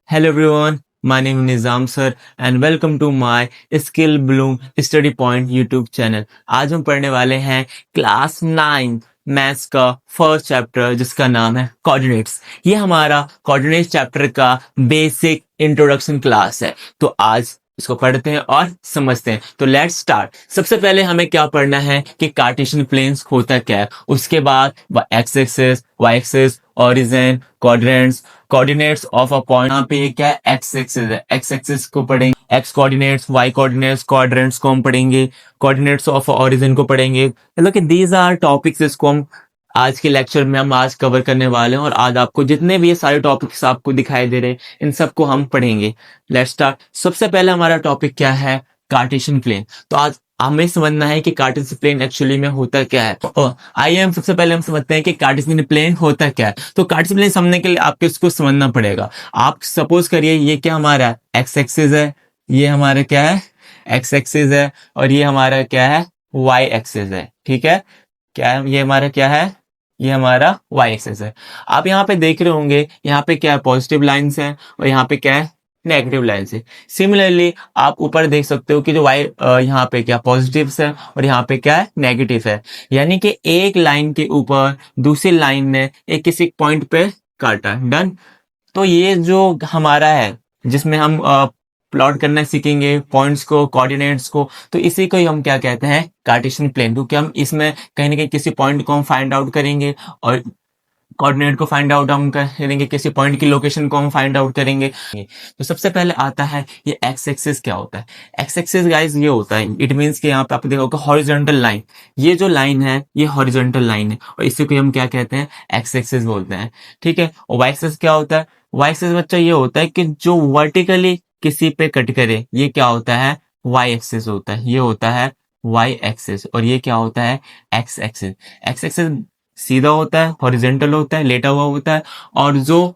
Hello everyone, my name is Nizam sir and welcome to my Skill Bloom Study Point YouTube channel। आज हम पढ़ने वाले हैं class 9 maths का first chapter जिसका नाम है कोऑर्डिनेट्स। ये हमारा कोऑर्डिनेट्स चैप्टर का बेसिक इंट्रोडक्शन क्लास है। तो आज इसको पढ़ते हैं और समझते हैं। तो लेट्स स्टार्ट। सबसे पहले हमें क्या पढ़ना है कि कार्टेशियन प्लेन्स होता क्या है, उसके बाद X axis, Y axis, origin, coordinates of a point. यहाँ पे ये क्या है, एक्स एक्सिस है। एक्स एक्सिस को पढ़ेंगे, X coordinates, Y coordinates, quadrants को हम पढ़ेंगे, कोऑर्डिनेट्स ऑफ ओरिजिन को पढ़ेंगे। मतलब कि दीज आर टॉपिक्स, इसको हम आज के लेक्चर में हम आज कवर करने वाले हैं। और आज आपको जितने भी ये सारे टॉपिक्स आपको दिखाई दे रहे हैं इन सबको हम पढ़ेंगे। Let's start. सबसे पहले हमारा टॉपिक क्या है, कार्टेशियन प्लेन। तो आज हमें समझना है कि कार्टेशियन प्लेन एक्चुअली में होता क्या है। आइए हम सबसे पहले हम समझते हैं कि कार्टेशियन प्लेन होता क्या है। तो कार्टेशियन प्लेन समझने के लिए आपको इसको समझना पड़ेगा। आप सपोज करिए ये क्या हमारा एक्स एक्सिस है, ये हमारा क्या है एक्स एक्सिस है, और ये हमारा क्या है वाई एक्सिस है। ठीक है, क्या है ये हमारा क्या है, ये हमारा वाई एक्सिस है। आप यहाँ पे देख रहे होंगे, यहाँ पे क्या है पॉजिटिव लाइंस है और यहाँ पे क्या है नेगेटिव लाइंस है। सिमिलरली आप ऊपर देख सकते हो कि जो वाई यहाँ पे क्या पॉजिटिव है और यहाँ पे क्या है नेगेटिव है। यानी कि एक लाइन के ऊपर दूसरी लाइन ने एक किसी पॉइंट पे काटा। डन। तो ये जो हमारा है जिसमें हम प्लॉट करना सीखेंगे पॉइंट्स को, कोऑर्डिनेट्स को, तो इसी को ही हम क्या कहते हैं कार्टेशियन प्लेन। क्योंकि हम इसमें कहीं ना कहीं किसी पॉइंट को हम फाइंड आउट करेंगे और कोऑर्डिनेट को फाइंड आउट हम करेंगे, किसी पॉइंट की लोकेशन को हम फाइंड आउट करेंगे। तो सबसे पहले आता है ये एक्स एक्सिस। क्या होता है एक्स एक्सिस गाइस? ये होता है, इट मींस कि यहाँ पे आप देखोगे हॉरिजॉन्टल लाइन। ये जो लाइन है ये हॉरिजॉन्टल लाइन है और इसी को हम क्या कहते हैं एक्स एक्सिस बोलते हैं। ठीक है। और वाई एक्सिस क्या होता है? वाई एक्सिस बच्चा ये होता है कि जो वर्टिकली किसी पे कट करे, ये क्या होता है वाई एक्सिस होता है। ये होता है वाई एक्सिस और ये क्या होता है एक्स एक्सिस। एक्स एक्सिस सीधा होता है, हॉरिजॉन्टल होता है, लेटा हुआ होता है, और जो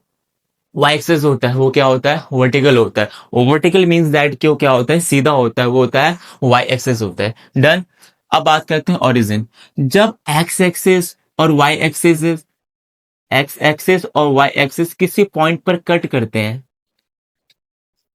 वाई एक्सिस होता है वो क्या होता है वर्टिकल होता है। वो वर्टिकल मींस दैट क्यों क्या होता है सीधा होता है, वो होता है वाई एक्सिस होता है। डन। अब बात करते हैं ओरिजिन। जब एक्स एक्सिस और वाई एक्सिस, एक्स एक्सिस और वाई एक्सिस किसी पॉइंट पर कट करते हैं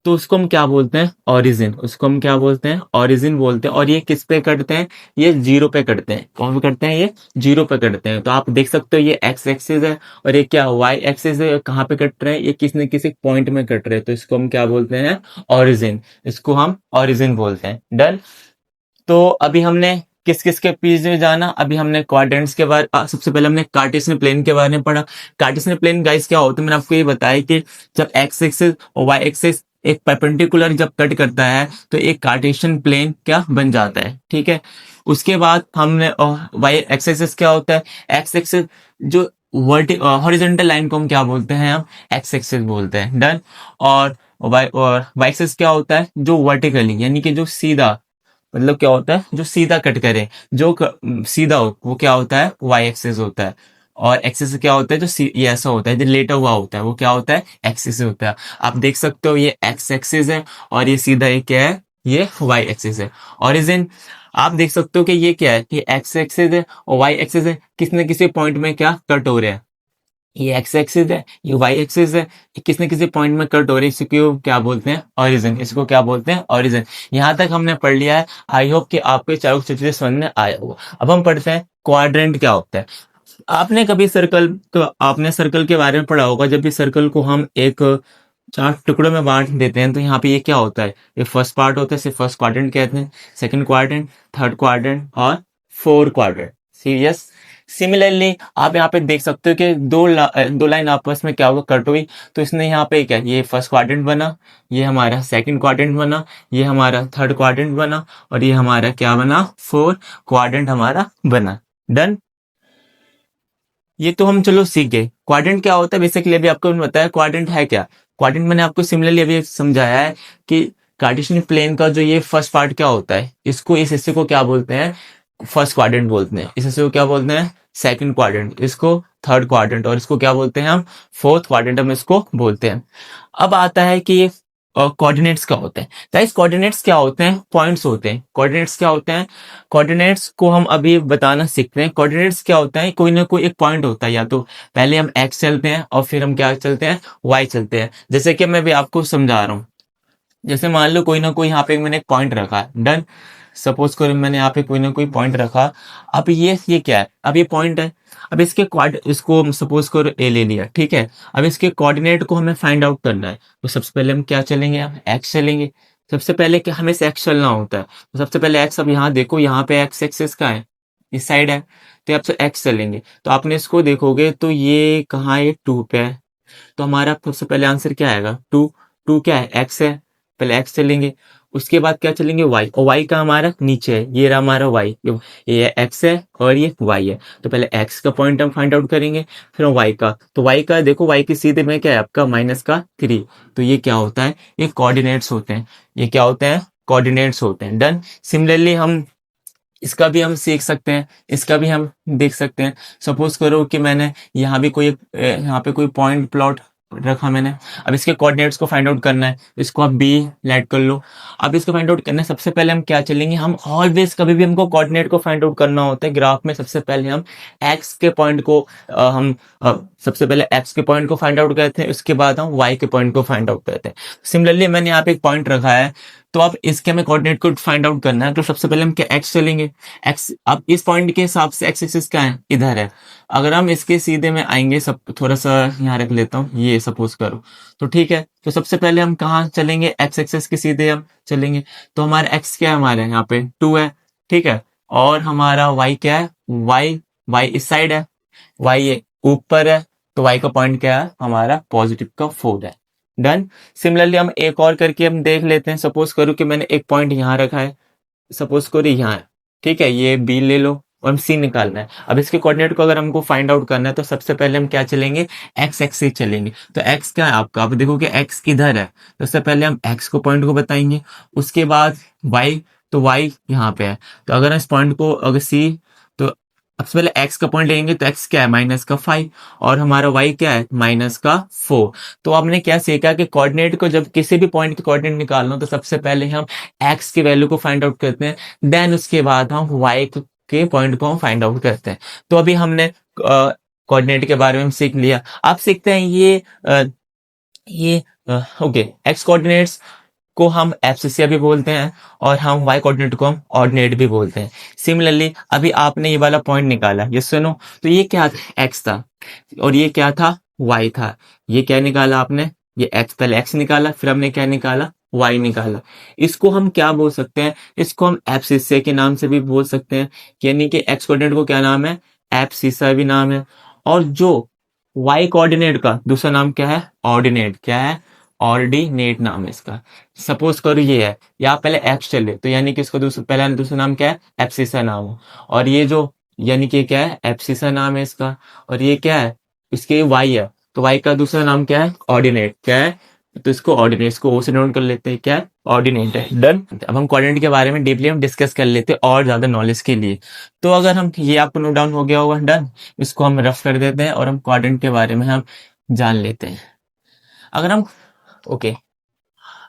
तो उसको हम क्या बोलते हैं ओरिजिन। उसको हम क्या बोलते हैं ओरिजिन बोलते हैं। और ये किस पे कटते हैं? ये जीरो पे कटते हैं। कौन पे कटते हैं? ये जीरो पे कटते हैं। तो आप देख सकते हो ये एक्स एक्सिस है और ये क्या वाई एक्सिस है। कहाँ पे कट रहे हैं? ये किसी न किसी पॉइंट में कट रहे हैं, तो इसको हम क्या बोलते हैं ओरिजिन। इसको हम ओरिजिन बोलते हैं। डन। तो अभी हमने किस किस के पीछे में जाना, अभी हमने क्वाड्रेंट्स के बारे, सबसे पहले हमने कार्टेशियन प्लेन के बारे में पढ़ा। कार्टेशियन प्लेन गाइस क्या होता है, मैंने आपको ये बताया कि जब एक्स एक्सिस और वाई एक्सिस एक परपेंडिकुलर जब कट करता है तो एक कार्टेशियन प्लेन क्या बन जाता है। ठीक है। उसके बाद हमने वाई एक्सिस क्या होता है, एक्स एक्सिस जो हॉरिजॉन्टल लाइन को हम क्या बोलते हैं, हम एक्स एक्सिस बोलते हैं। डन। और वाई एक्सिस क्या होता है, जो वर्टिकली यानी कि जो सीधा, मतलब क्या होता है जो सीधा कट करे, जो सीधा हो वो क्या होता है वाई एक्सिस होता है। और एक्सिस क्या होता है जो ये ऐसा होता है जो लेटा हुआ होता है, वो क्या होता है एक्सिस होता है। आप देख सकते हो ये एक्स एक्सिस है और ये सीधा ये क्या है, ये वाई एक्सिस है। ओरिजिन आप देख सकते हो कि ये क्या है, ये एक्स एक्सिस है और वाई एक्सिस है, किसी न किसी पॉइंट में क्या कट हो रहा है। ये एक्स एक्सिस है, ये वाई एक्सिस है, ये किसी न किसी पॉइंट में कट हो रही है, इसको क्या बोलते हैं ओरिजिन। इसको क्या बोलते हैं ओरिजिन। यहाँ तक हमने पढ़ लिया है। आई होप कि आपको चारों चीजें समझ में आया होगा। अब हम पढ़ते हैं क्वाड्रेंट क्या होता है। आपने कभी सर्कल तो आपने सर्कल के बारे में पढ़ा होगा। जब भी सर्कल को हम एक चार टुकड़ों में बांट देते हैं तो यहाँ पे ये क्या होता है, ये फर्स्ट पार्ट होता है, इसे फर्स्ट क्वाड्रेंट कहते हैं, सेकंड क्वाड्रेंट, थर्ड क्वाड्रेंट और फोर्थ क्वाड्रेंट। सीरियस। सिमिलरली आप यहाँ पे देख सकते हो कि दो लाइन आपस में क्या होगा कट हुई, तो इसने यहाँ पे क्या, ये फर्स्ट क्वाड्रेंट बना, ये हमारा सेकंड क्वाड्रेंट बना, ये हमारा थर्ड क्वाड्रेंट बना और ये हमारा क्या बना फोर्थ क्वाड्रेंट हमारा बना। डन। ये तो हम चलो सीख गए। क्वाड्रेंट क्या होता है बेसिकली, अभी आपको मैंने बताया क्वाड्रेंट है क्या। क्वाड्रेंट मैंने आपको सिमिलरली अभी समझाया है कि कार्टेशियन प्लेन का जो ये फर्स्ट पार्ट क्या होता है, इसको इस हिस्से को क्या बोलते हैं फर्स्ट क्वाड्रेंट बोलते हैं, इस हिस्से को क्या बोलते हैं सेकंड क्वाड्रेंट, इसको थर्ड क्वाड्रेंट और इसको क्या बोलते हैं हम फोर्थ क्वाड्रेंट हम इसको बोलते हैं। अब आता है कि कोऑर्डिनेट्स क्या होते हैं गाइस? कोऑर्डिनेट्स क्या होते हैं? पॉइंट्स होते हैं। कोऑर्डिनेट्स क्या होते हैं? कोऑर्डिनेट्स को हम अभी बताना सीखते हैं। कोऑर्डिनेट्स क्या होता है? कोई ना कोई एक पॉइंट होता है, या तो पहले हम एक्स चलते हैं और फिर हम क्या चलते हैं, वाई चलते हैं। जैसे कि मैं भी आपको समझा रहा हूँ, जैसे मान लो कोई ना कोई यहाँ पे मैंने एक पॉइंट रखा है, डन। सपोज करो मैंने यहाँ पे कोई ना कोई पॉइंट रखा। अब ये क्या है? अब ये पॉइंट है। अब इसके इसको सपोज करो ए ले लिया, ठीक है। अब इसके कोऑर्डिनेट को हमें फाइंड आउट करना है, तो सबसे पहले हम क्या चलेंगे, हम एक्स चलेंगे। सबसे पहले क्या हमें एक्स चलना होता है, तो सबसे पहले एक्स, अब यहाँ देखो, यहाँ पे एक्स एक्सिस का है, इस साइड है, तो अब से एक्स चलेंगे। तो आपने इसको देखोगे तो ये कहाँ है, 2 पे है। तो हमारा सबसे पहले आंसर क्या आएगा, 2। 2 क्या है, एक्स है। पहले एक्स चलेंगे, उसके बाद क्या चलेंगे, वाई। और वाई का हमारा नीचे है, ये रहा हमारा वाई। ये एक्स है और ये वाई है। तो पहले एक्स का पॉइंट हम फाइंड आउट करेंगे, फिर वाई का। तो वाई का देखो, वाई के सीधे में क्या है आपका, -3। तो ये क्या होता है, ये कोऑर्डिनेट्स होते हैं। ये क्या होते हैं, कोऑर्डिनेट्स होते हैं, डन। सिमिलरली हम इसका भी हम सीख सकते हैं, इसका भी हम देख सकते हैं। सपोज करो कि मैंने यहाँ भी कोई यहाँ पे कोई पॉइंट प्लॉट रखा मैंने। अब इसके कोऑर्डिनेट्स को फाइंड आउट करना है, इसको आप बी लेट कर लो। अब इसको फाइंड आउट करना है, सबसे पहले हम क्या चलेंगे, हम ऑलवेज कभी भी हमको कोऑर्डिनेट को फाइंड आउट करना होता है ग्राफ में। सबसे पहले हम एक्स के पॉइंट को सबसे पहले एक्स के पॉइंट को फाइंड आउट करते हैं, उसके बाद हम वाई के पॉइंट को फाइंड आउट करते हैं। सिमिलरली मैंने यहाँ पे एक पॉइंट रखा है, तो अब इसके हमें कोऑर्डिनेट को फाइंड आउट करना है। तो सबसे पहले हम क्या, एक्स चलेंगे। एक्स, अब इस पॉइंट के हिसाब से एक्स एक्सिस क्या है, इधर है। अगर हम इसके सीधे में आएंगे, सब थोड़ा सा यहाँ रख लेता हूँ, ये सपोज करो, तो ठीक है। तो सबसे पहले हम कहाँ चलेंगे, एक्स एक्सिस के सीधे हम चलेंगे। तो हमारा एक्स क्या है, हमारे यहाँ पे 2 है, ठीक है। और हमारा वाई क्या है, वाई, वाई इस साइड है, वाई ऊपर है। तो वाई का पॉइंट क्या है हमारा, पॉजिटिव का 4 है, डन। सिमिलरली हम एक और करके हम देख लेते हैं। सपोज करो कि मैंने एक पॉइंट यहाँ रखा है, सपोज करो यहाँ है, ठीक है। ये बी ले लो और हम सी निकालना है। अब इसके कोऑर्डिनेट को अगर हमको फाइंड आउट करना है, तो सबसे पहले हम क्या चलेंगे, एक्स एक्स से चलेंगे। तो एक्स क्या है आपका, आप देखो कि एक्स किधर है, तो सबसे पहले हम एक्स को पॉइंट को बताएंगे, उसके बाद वाई। तो वाई यहाँ पे है, तो अगर इस पॉइंट को अगर सी, तो सबसे पहले एक्स का पॉइंट लेंगे, तो एक्स क्या है, -5। और हमारा वाई क्या है, -4। तो आपने क्या सीखा कि कोऑर्डिनेट को जब किसी भी पॉइंट के कोऑर्डिनेट निकालना हो, तो सबसे पहले हम एक्स की वैल्यू को फाइंड आउट करते हैं, देन उसके बाद हम वाई के पॉइंट को हम फाइंड आउट करते हैं। तो अभी हमने कोऑर्डिनेट के बारे में सीख लिया। आप सीखते हैं ये ओके, एक्स कोऑर्डिनेट्स को हम एब्सिसिया भी बोलते हैं, और हम वाई कोऑर्डिनेट को हम ऑर्डिनेट भी बोलते हैं। सिमिलरली अभी आपने ये वाला पॉइंट निकाला, ये सुनो, तो ये क्या था, एक्स था, और ये क्या था, वाई था। ये क्या निकाला आपने, ये एक्स, पहले एक्स निकाला, फिर हमने क्या निकाला, वाई निकाला। इसको हम क्या बोल सकते हैं, इसको हम एब्सिसिया के नाम से भी बोल सकते हैं, यानी कि एक्स कोऑर्डिनेट को क्या नाम है, एब्सिसिया भी नाम है। और जो वाई कोऑर्डिनेट का दूसरा नाम क्या है, ऑर्डिनेट। क्या है, ऑर्डिनेट नाम है इसका। सपोज करो ये है, या पहले एक्स चले, तो यानी कि इसको पहला दूसरा नाम क्या है, एब्सिसा नाम हो। और ये जो, यानी कि क्या है, एब्सिसा नाम है इसका। और ये क्या है, इसके वाई है, तो वाई का दूसरा नाम क्या है, ऑर्डिनेट। क्या है, तो इसको ऑर्डिनेट, इसको ओ से नोट कर लेते हैं, क्या है, ऑर्डिनेट है, डन। अब हम कोऑर्डिनेट के बारे में डीपली हम डिस्कस कर लेते हैं और ज्यादा नॉलेज के लिए। तो अगर हम, ये आपको नोट डाउन हो गया होगा, डन। इसको हम रफ कर देते हैं और हम कोऑर्डिनेट के बारे में हम जान लेते हैं। अगर हम, ओके,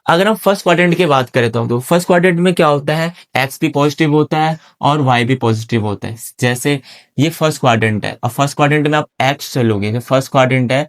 अगर हम फर्स्ट क्वाड्रेंट की बात करें, तो फर्स्ट क्वाड्रेंट में क्या होता है, एक्स भी पॉजिटिव होता है और वाई भी पॉजिटिव होता है। जैसे ये फर्स्ट क्वाड्रेंट है, और फर्स्ट क्वाड्रेंट में आप एक्स चलोगे, जो फर्स्ट क्वाड्रेंट है,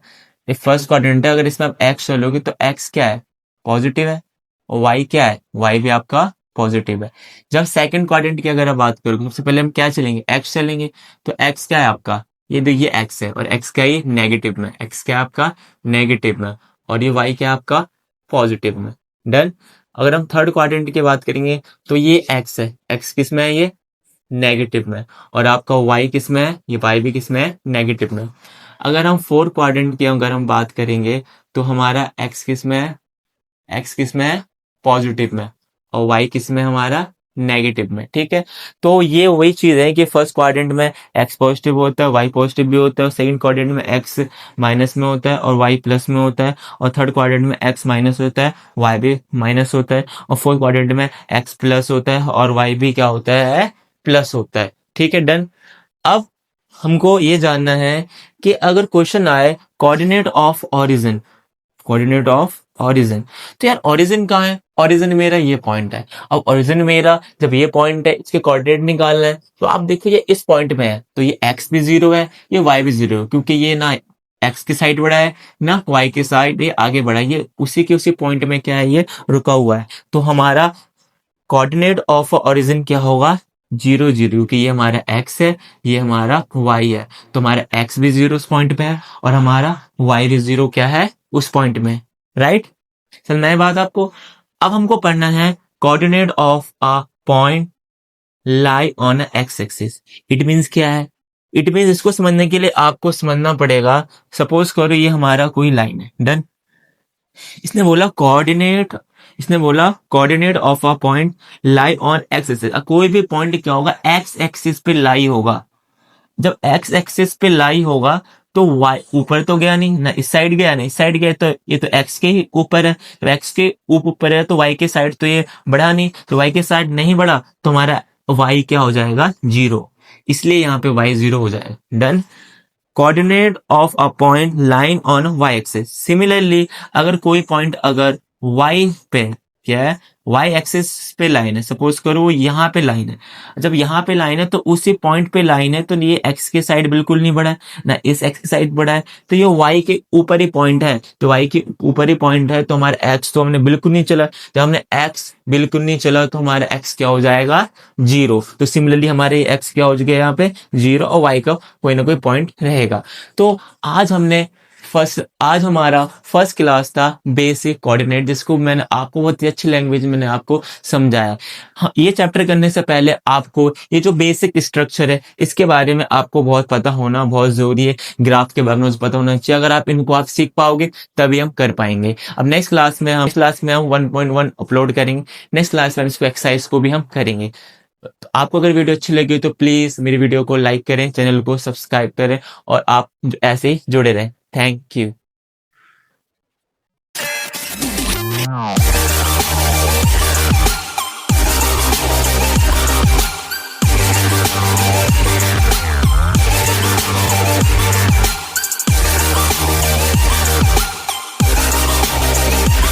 ये फर्स्ट क्वाड्रेंट है, अगर इसमें आप एक्स चलोगे, तो एक्स क्या है, पॉजिटिव है, और वाई क्या है, वाई भी आपका पॉजिटिव है। जब सेकंड क्वाड्रेंट की अगर आप बात करोगे, सबसे पहले हम क्या चलेंगे, एक्स चलेंगे। तो एक्स क्या है आपका, ये देखिए एक्स है, और एक्स क्या है, नेगेटिव में, एक्स क्या है आपका, नेगेटिव में। और ये वाई क्या है आपका, पॉजिटिव में, डन। अगर हम थर्ड क्वाड्रेंट की बात करेंगे, तो ये एक्स है, एक्स किस में है, ये नेगेटिव में। और आपका वाई किस में है, ये वाई भी किस में है, नेगेटिव में। अगर हम फोर्थ क्वाड्रेंट की अगर हम बात करेंगे, तो हमारा एक्स किस में है, एक्स किस में है, पॉजिटिव में, और वाई किस में हमारा, नेगेटिव में, ठीक है। तो ये वही चीज है कि फर्स्ट क्वाड्रेंट में एक्स पॉजिटिव होता है, वाई पॉजिटिव भी होता है, और सेकंड क्वाड्रेंट में एक्स माइनस में होता है और वाई प्लस में होता है, और थर्ड क्वाड्रेंट में एक्स माइनस होता है, वाई भी माइनस होता है, और फोर्थ क्वाड्रेंट में एक्स प्लस होता है और वाई भी क्या होता है, प्लस होता है, ठीक है, डन। अब हमको ये जानना है कि अगर क्वेश्चन आए coordinate of origin, coordinate of origin. तो यार ओरिजिन कहाँ है? ओरिजिन मेरा ये पॉइंट है। अब ओरिजिन मेरा जब ये पॉइंट है, इसके कोऑर्डिनेट निकालना है, तो आप देखो ये इस पॉइंट में है, तो ये एक्स भी जीरो है, ये वाई भी जीरो है, क्योंकि ये ना एक्स की साइड बढ़ा है ना वाई की साइड ये आगे बढ़ा है, ये उसी के उसी पॉइंट में क्या है, ये रुका हुआ है। तो हमारा कोऑर्डिनेट ऑफ ओरिजिन क्या होगा? जीरो जीरो, क्योंकि ये हमारा एक्स है, ये हमारा वाई है, तो हमारा एक्स भी जीरो उस पॉइंट पे है और हमारा वाई भी जीरो क्या है, उस पॉइंट में। राइट? चल नई बात आपको, अब हमको पढ़ना है coordinate of a point lie on x axis. It means क्या है? इट मींस इसको समझने के लिए आपको समझना पड़ेगा, सपोज करो ये हमारा कोई लाइन है, डन। इसने बोला कोऑर्डिनेट, इसने बोला coordinate of a point lie on x axis. कोई भी पॉइंट क्या होगा, एक्स एक्सिस पे लाई होगा। जब एक्स एक्सिस पे लाई होगा तो वाई ऊपर तो गया नहीं ना, इस साइड गया ना इस साइड गया, तो ये तो एक्स के ही ऊपर है, तो एक्स के ऊपर है, तो वाई के साइड तो ये बढ़ा नहीं, तो वाई के साइड नहीं बढ़ा, तो हमारा वाई क्या हो जाएगा, जीरो। इसलिए यहाँ पे वाई जीरो हो जाएगा। Done. Coordinate of a point line on Y axis. Similarly अगर कोई पॉइंट अगर वाई पे क्या है, वाई एक्सिस पे लाइन है, सपोज करो वो यहाँ पे लाइन है, जब यहाँ पे लाइन है तो उसी पॉइंट पे लाइन है, तो ये एक्स के साइड बिल्कुल नहीं बढ़ा है ना इस एक्स की साइड बढ़ा है, तो ये वाई के ऊपर ही पॉइंट है, तो वाई के ऊपर ही पॉइंट है, तो हमारा एक्स तो हमने बिल्कुल नहीं चला, जब हमने एक्स बिल्कुल नहीं चला तो हमारा एक्स क्या हो जाएगा, जीरो। तो सिमिलरली हमारे एक्स क्या हो गया यहाँ पे, जीरो, और वाई का कोई ना कोई पॉइंट रहेगा। तो आज हमारा फर्स्ट क्लास था बेसिक कोऑर्डिनेट, जिसको मैंने आपको बहुत ही अच्छी लैंग्वेज में मैंने आपको समझाया। हाँ, ये चैप्टर करने से पहले आपको ये जो बेसिक स्ट्रक्चर है इसके बारे में आपको बहुत पता होना बहुत जरूरी है, ग्राफ के बारे में पता होना चाहिए। अगर आप इनको आप सीख पाओगे तभी हम कर पाएंगे। अब नेक्स्ट क्लास में हम 1.1 अपलोड करेंगे, नेक्स्ट क्लास में इसको एक्सरसाइज को भी हम करेंगे। तो आपको अगर वीडियो अच्छी लगी तो प्लीज मेरी वीडियो को लाइक करें, चैनल को सब्सक्राइब करें, और आप ऐसे ही जुड़े रहें। Thank you.